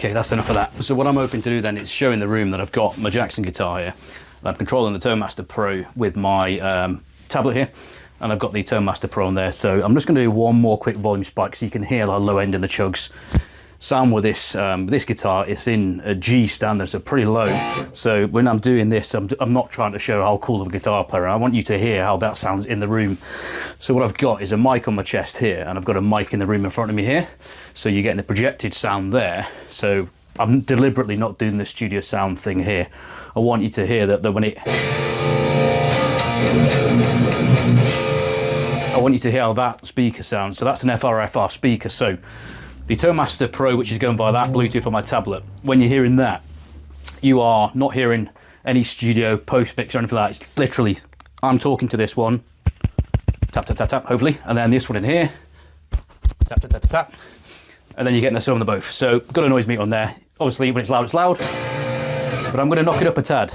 Okay, that's enough of that. So what I'm hoping to do then is show in the room that I've got my Jackson guitar here. I'm controlling the ToneMaster Pro with my tablet here, and I've got the ToneMaster Pro on there. So I'm just going to do one more quick volume spike so you can hear the low end and the chugs. Sound with this guitar, it's in a G standard, so pretty low. So when I'm doing this, I'm not trying to show how cool of a guitar player. I want you to hear how that sounds in the room. So what I've got is a mic on my chest here, and I've got a mic in the room in front of me here. So you're getting the projected sound there. So I'm deliberately not doing the studio sound thing here. I want you to hear that when it... I want you to hear how that speaker sounds. So that's an FRFR speaker. So the ToneMaster Pro, which is going via that Bluetooth on my tablet, when you're hearing that, you are not hearing any studio post mix or anything like that. It's literally, I'm talking to this one, tap, tap, tap, tap, hopefully, and then this one in here, tap, tap, tap, tap, tap, and then you're getting the sound of both. So, got a noise meter on there. Obviously, when it's loud, but I'm going to knock it up a tad.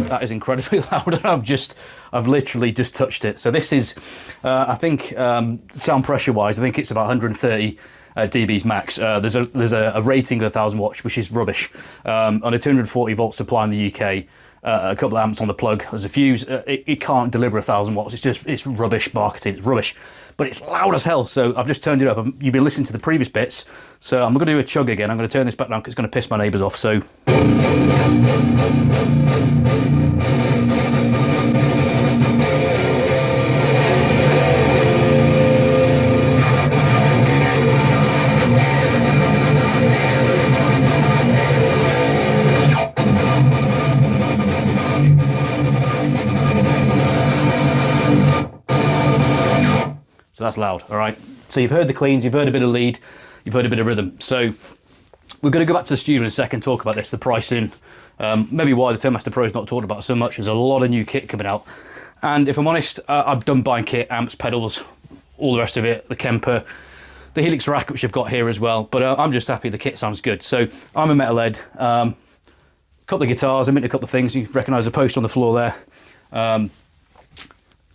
That is incredibly loud, and I've literally just touched it. So this is, I think, sound pressure wise, I think it's about 130 dBs max. There's a rating of 1000 watts, which is rubbish. On a 240 volt supply in the UK, a couple of amps on the plug, there's a fuse. It can't deliver 1000 watts. It's rubbish marketing. It's rubbish, but it's loud as hell. So I've just turned it up. You've been listening to the previous bits, so I'm going to do a chug again. I'm going to turn this back down because it's going to piss my neighbours off. So. So that's loud, all right? So you've heard the cleans, you've heard a bit of lead, you've heard a bit of rhythm. So we're going to go back to the studio in a second, talk about this, the pricing, maybe why the ToneMaster Pro is not talked about so much. There's a lot of new kit coming out. And if I'm honest, I've done buying kit, amps, pedals, all the rest of it, the Kemper, the Helix rack, which I've got here as well. But I'm just happy the kit sounds good. So I'm a metalhead, a couple of guitars, I'm into a couple of things. You recognise the post on the floor there.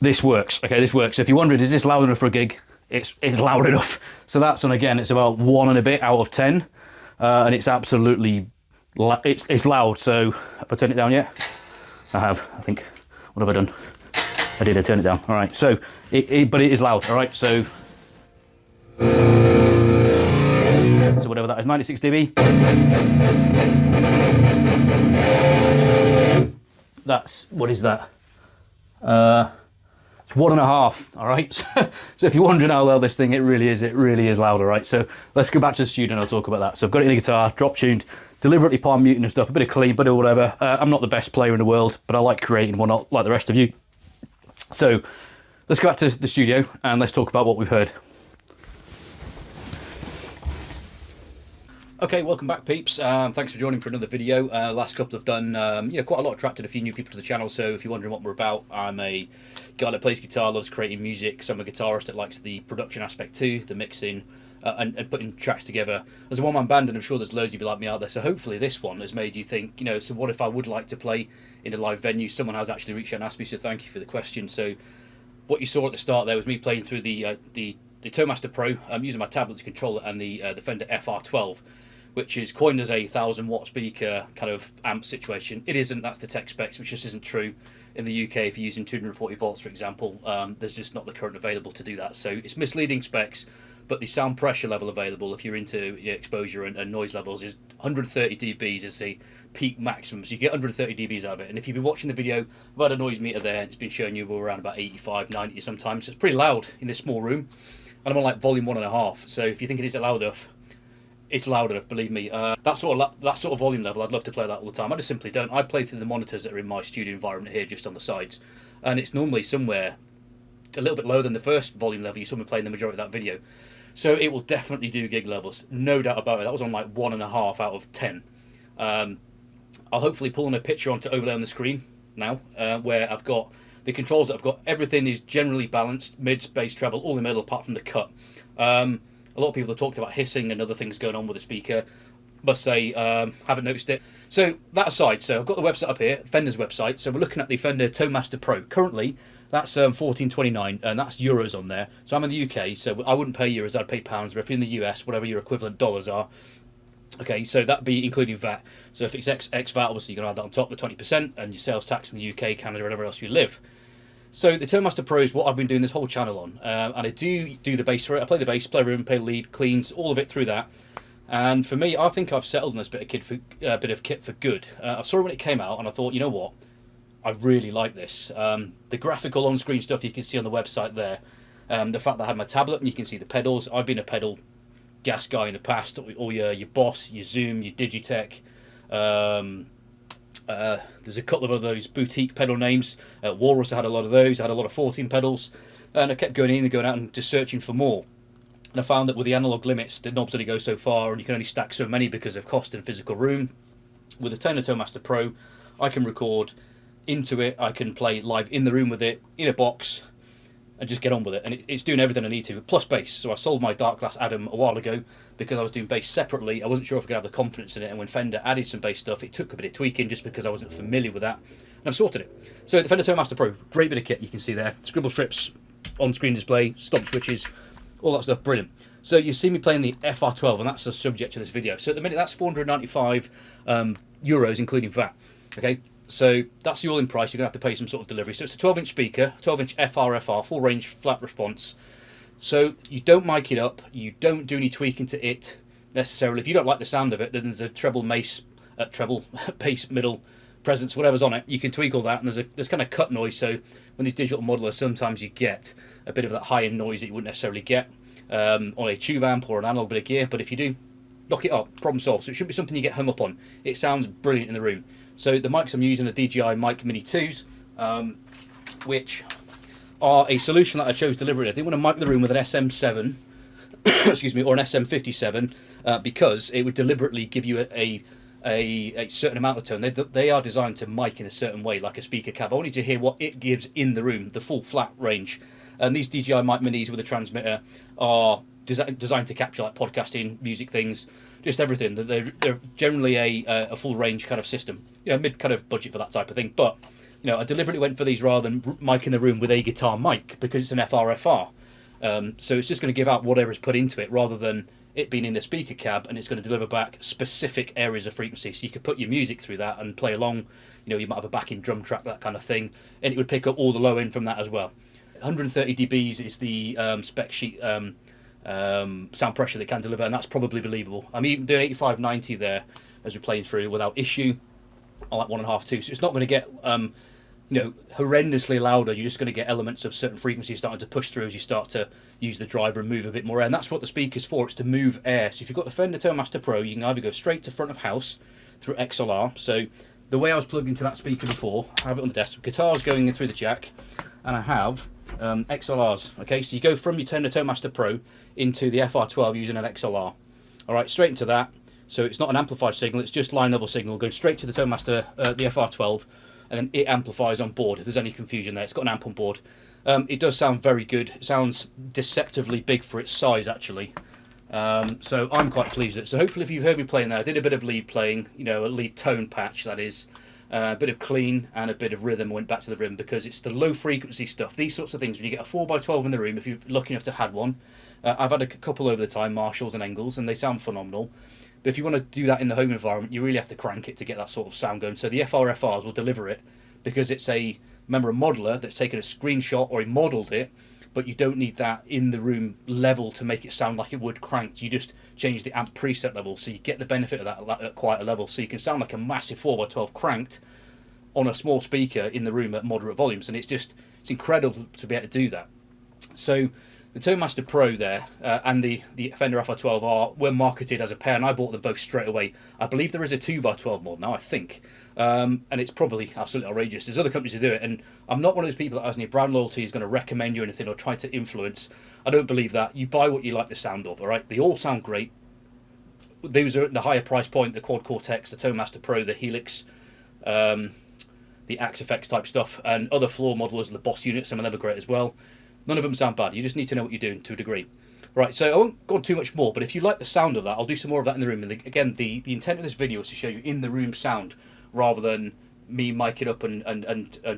This works, okay, this works. So if you're wondering, is this loud enough for a gig? It's loud enough. So that's, and again, it's about 1 and a bit out of 10. And it's absolutely, it's loud. So have I turned it down yet? I have, I think. What have I done? I did, I turned it down. All right, so, but it is loud, all right? So whatever that is, 96 dB. That's, what is that? It's 1.5, all right? So if you're wondering how loud this thing, it really is loud, all right? So let's go back to the studio and I'll talk about that. So I've got it in a guitar, drop tuned, deliberately palm muting and stuff, a bit of clean, bit of whatever. I'm not the best player in the world, but I like creating one, not like the rest of you. So let's go back to the studio and let's talk about what we've heard. Okay, welcome back, peeps. Thanks for joining for another video. Last couple I've done, quite a lot, attracted a few new people to the channel. So if you're wondering what we're about, I'm a guy that plays guitar, loves creating music. So I'm a guitarist that likes the production aspect too, the mixing and putting tracks together. As a one-man band, and I'm sure there's loads of you like me out there. So hopefully this one has made you think, so what if I would like to play in a live venue? Someone has actually reached out and asked me, so thank you for the question. So what you saw at the start there was me playing through the ToneMaster Pro. I'm using my tablet to control it, and the Fender FR-12. Which is coined as a 1000 watt speaker kind of amp situation. It isn't, that's the tech specs, which just isn't true. In the UK, if you're using 240 volts, for example, there's just not the current available to do that. So it's misleading specs, but the sound pressure level available, if you're into exposure and noise levels, is 130 dBs is the peak maximum. So you get 130 dBs out of it. And if you've been watching the video, I've had a noise meter there, and it's been showing you we're around about 85, 90 sometimes. So it's pretty loud in this small room. And I'm on like volume 1.5. So if you're thinking, is it loud enough? It's loud enough, believe me. That sort of volume level, I'd love to play that all the time. I just simply don't. I play through the monitors that are in my studio environment here, just on the sides, and it's normally somewhere a little bit lower than the first volume level you saw me playing the majority of that video. So it will definitely do gig levels, no doubt about it. That was on like 1.5 out of 10. I'll hopefully pull in a picture on to overlay on the screen now, where I've got the controls that I've got. Everything is generally balanced, mid, bass, treble, all in the middle apart from the cut. A lot of people have talked about hissing and other things going on with the speaker. Must say, haven't noticed it. So that aside, so I've got the website up here, Fender's website. So we're looking at the Fender ToneMaster Pro. Currently, That's 14.29, and that's euros on there. So I'm in the UK, so I wouldn't pay euros, I'd pay pounds. But if you're in the US, whatever your equivalent dollars are, okay, so that'd be including VAT. So if it's ex VAT, obviously you're going to add that on top, the 20%, and your sales tax in the UK, Canada, wherever else you live. So the Turnmaster Pro is what I've been doing this whole channel on, and I do the bass for it. I play the bass, play rhythm, play lead, cleans, all of it through that. And for me, I think I've settled on this bit of kit for good. I saw it when it came out, and I thought, you know what, I really like this. The graphical on-screen stuff you can see on the website there. The fact that I had my tablet and you can see the pedals. I've been a pedal gas guy in the past. All your Boss, your Zoom, your Digitech. There's a couple of those boutique pedal names. Walrus, I had a lot of those. I had a lot of 14 pedals, and I kept going in and going out and just searching for more. And I found that with the analog limits, the knobs only go so far, and you can only stack so many because of cost and physical room. With the Turnmaster Pro, I can record into it. I can play live in the room with it, in a box, and just get on with it. And it's doing everything I need to, plus bass. So I sold my Dark Glass Adam a while ago because I was doing bass separately. I wasn't sure if I could have the confidence in it, and when Fender added some bass stuff, it took a bit of tweaking just because I wasn't familiar with that, and I've sorted it. So the Fender Turnmaster Pro, great bit of kit you can see there. Scribble strips, on-screen display, stomp switches, all that stuff, brilliant. So you see me playing the FR-12, and that's the subject of this video. So at the minute, that's 495 euros, including VAT. Okay, so that's the all-in price. You're going to have to pay some sort of delivery. So it's a 12-inch speaker, 12-inch FRFR, full-range flat response. So you don't mic it up. You don't do any tweaking to it necessarily. If you don't like the sound of it, then there's a treble bass, middle, presence, whatever's on it. You can tweak all that, and there's kind of cut noise. So when these digital modelers, sometimes you get a bit of that high-end noise that you wouldn't necessarily get on a tube amp or an analog bit of gear. But if you do, knock it up, problem solved. So it should be something you get hung up on. It sounds brilliant in the room. So the mics I'm using are DJI Mic Mini 2s, which are a solution that I chose deliberately. I didn't want to mic the room with an SM7, excuse me, or an SM57, because it would deliberately give you a certain amount of tone. They are designed to mic in a certain way, like a speaker cab. I want you to hear what it gives in the room, the full flat range. And these DJI Mic Minis with a transmitter are designed to capture like podcasting, music things, just everything. They're generally a full range kind of system, mid kind of budget for that type of thing. But I deliberately went for these rather than mic in the room with a guitar mic because it's an FRFR. So it's just going to give out whatever is put into it rather than it being in a speaker cab, and it's going to deliver back specific areas of frequency. So you could put your music through that and play along. You might have a backing drum track, that kind of thing, and it would pick up all the low end from that as well. 130 dBs is the spec sheet sound pressure they can deliver, and that's probably believable. I'm even doing 85, 90 there as we're playing through without issue. I like 1.5, 2, so it's not going to get horrendously louder. You're just going to get elements of certain frequencies starting to push through as you start to use the driver and move a bit more air, and that's what the speaker's for. It's to move air. So if you've got the Fender Turnmaster Pro, you can either go straight to front of house through XLR. So the way I was plugged into that speaker before, I have it on the desk, guitars going in through the jack, and I have XLRs. Okay, so you go from your Turnmaster Pro into the FR-12 using an XLR. All right, straight into that. So it's not an amplified signal, it's just line level signal going straight to the Turnmaster, the FR-12, and then it amplifies on board. If there's any confusion there, it's got an amp on board. It does sound very good. It sounds deceptively big for its size, actually. So I'm quite pleased with it. So hopefully if you've heard me playing there, I did a bit of lead playing, a lead tone patch, that is. A bit of clean and a bit of rhythm. Went back to the rhythm because it's the low frequency stuff. These sorts of things, when you get a 4x12 in the room, if you're lucky enough to have one, I've had a couple over the time, Marshalls and Engels, and they sound phenomenal. But if you want to do that in the home environment, you really have to crank it to get that sort of sound going. So the FRFRs will deliver it because it's a modeler that's taken a screenshot or he modelled it, but you don't need that in the room level to make it sound like it would cranked. You just change the amp preset level, so you get the benefit of that at quite a level. So you can sound like a massive 4x12 cranked on a small speaker in the room at moderate volumes, and it's incredible to be able to do that. So the Turnmaster Pro there and the Fender FR-12 were marketed as a pair, and I bought them both straight away. I believe there is a 2x12 model now, I think, and it's probably absolutely outrageous. There's other companies who do it, and I'm not one of those people that has any brand loyalty, is going to recommend you anything or try to influence. I don't believe that. You buy what you like the sound of, all right? They all sound great. Those are at the higher price point, the Quad Cortex, the Turnmaster Pro, the Helix, the Axe Effects type stuff, and other floor modelers, the Boss units, some of them are great as well. None of them sound bad. You just need to know what you're doing to a degree. Right, so I won't go on too much more, but if you like the sound of that, I'll do some more of that in the room. And again, the intent of this video is to show you in the room sound rather than me mic it up and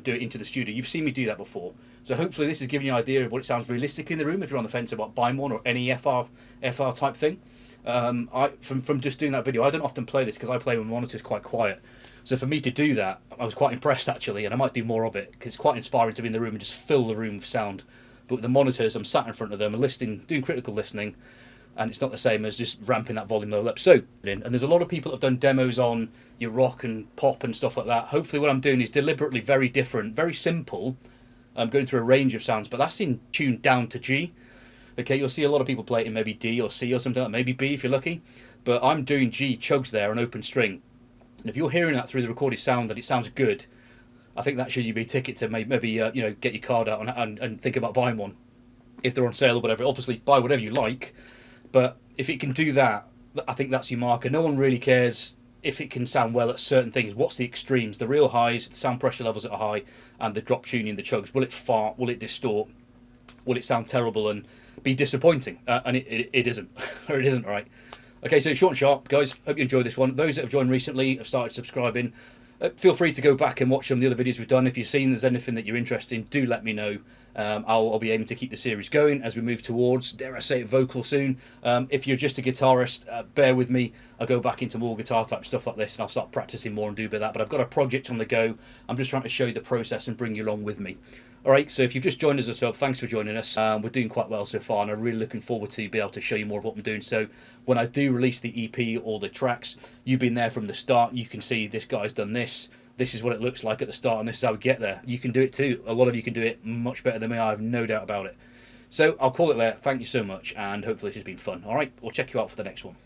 do it into the studio. You've seen me do that before. So hopefully this is giving you an idea of what it sounds realistically in the room if you're on the fence about buying one or any FR type thing. From just doing that video, I don't often play this because I play when the monitor's quite quiet. So for me to do that, I was quite impressed actually, and I might do more of it because it's quite inspiring to be in the room and just fill the room with sound. But with the monitors, I'm sat in front of them and listening, doing critical listening, and it's not the same as just ramping that volume level up. So, and there's a lot of people that have done demos on your rock and pop and stuff like that. Hopefully what I'm doing is deliberately very different, very simple. I'm going through a range of sounds, but that's in tuned down to G. Okay, you'll see a lot of people play it in maybe D or C or something like that, maybe B if you're lucky. But I'm doing G chuggs there on open string. And if you're hearing that through the recorded sound that it sounds good, I think that should be a ticket to maybe get your card out and think about buying one if they're on sale or whatever. Obviously, buy whatever you like, but if it can do that, I think that's your marker. No one really cares if it can sound well at certain things. What's the extremes? The real highs, the sound pressure levels that are high, and the drop tuning, the chuggs. Will it fart? Will it distort? Will it sound terrible and be disappointing? And it isn't, or it isn't, right? Okay, so short and sharp, guys. Hope you enjoyed this one. Those that have joined recently have started subscribing. Feel free to go back and watch some of the other videos we've done. If you've seen there's anything that you're interested in, do let me know. I'll be aiming to keep the series going as we move towards, dare I say it, vocal soon. If you're just a guitarist, bear with me. I'll go back into more guitar type stuff like this and I'll start practicing more and do a bit of that. But I've got a project on the go. I'm just trying to show you the process and bring you along with me. Alright, so if you've just joined us a sub, thanks for joining us. We're doing quite well so far and I'm really looking forward to be able to show you more of what I'm doing. So when I do release the EP or the tracks, you've been there from the start. You can see this guy's done this. This is what it looks like at the start and this is how we get there. You can do it too. A lot of you can do it much better than me. I have no doubt about it. So I'll call it there. Thank you so much and hopefully this has been fun. Alright, we'll check you out for the next one.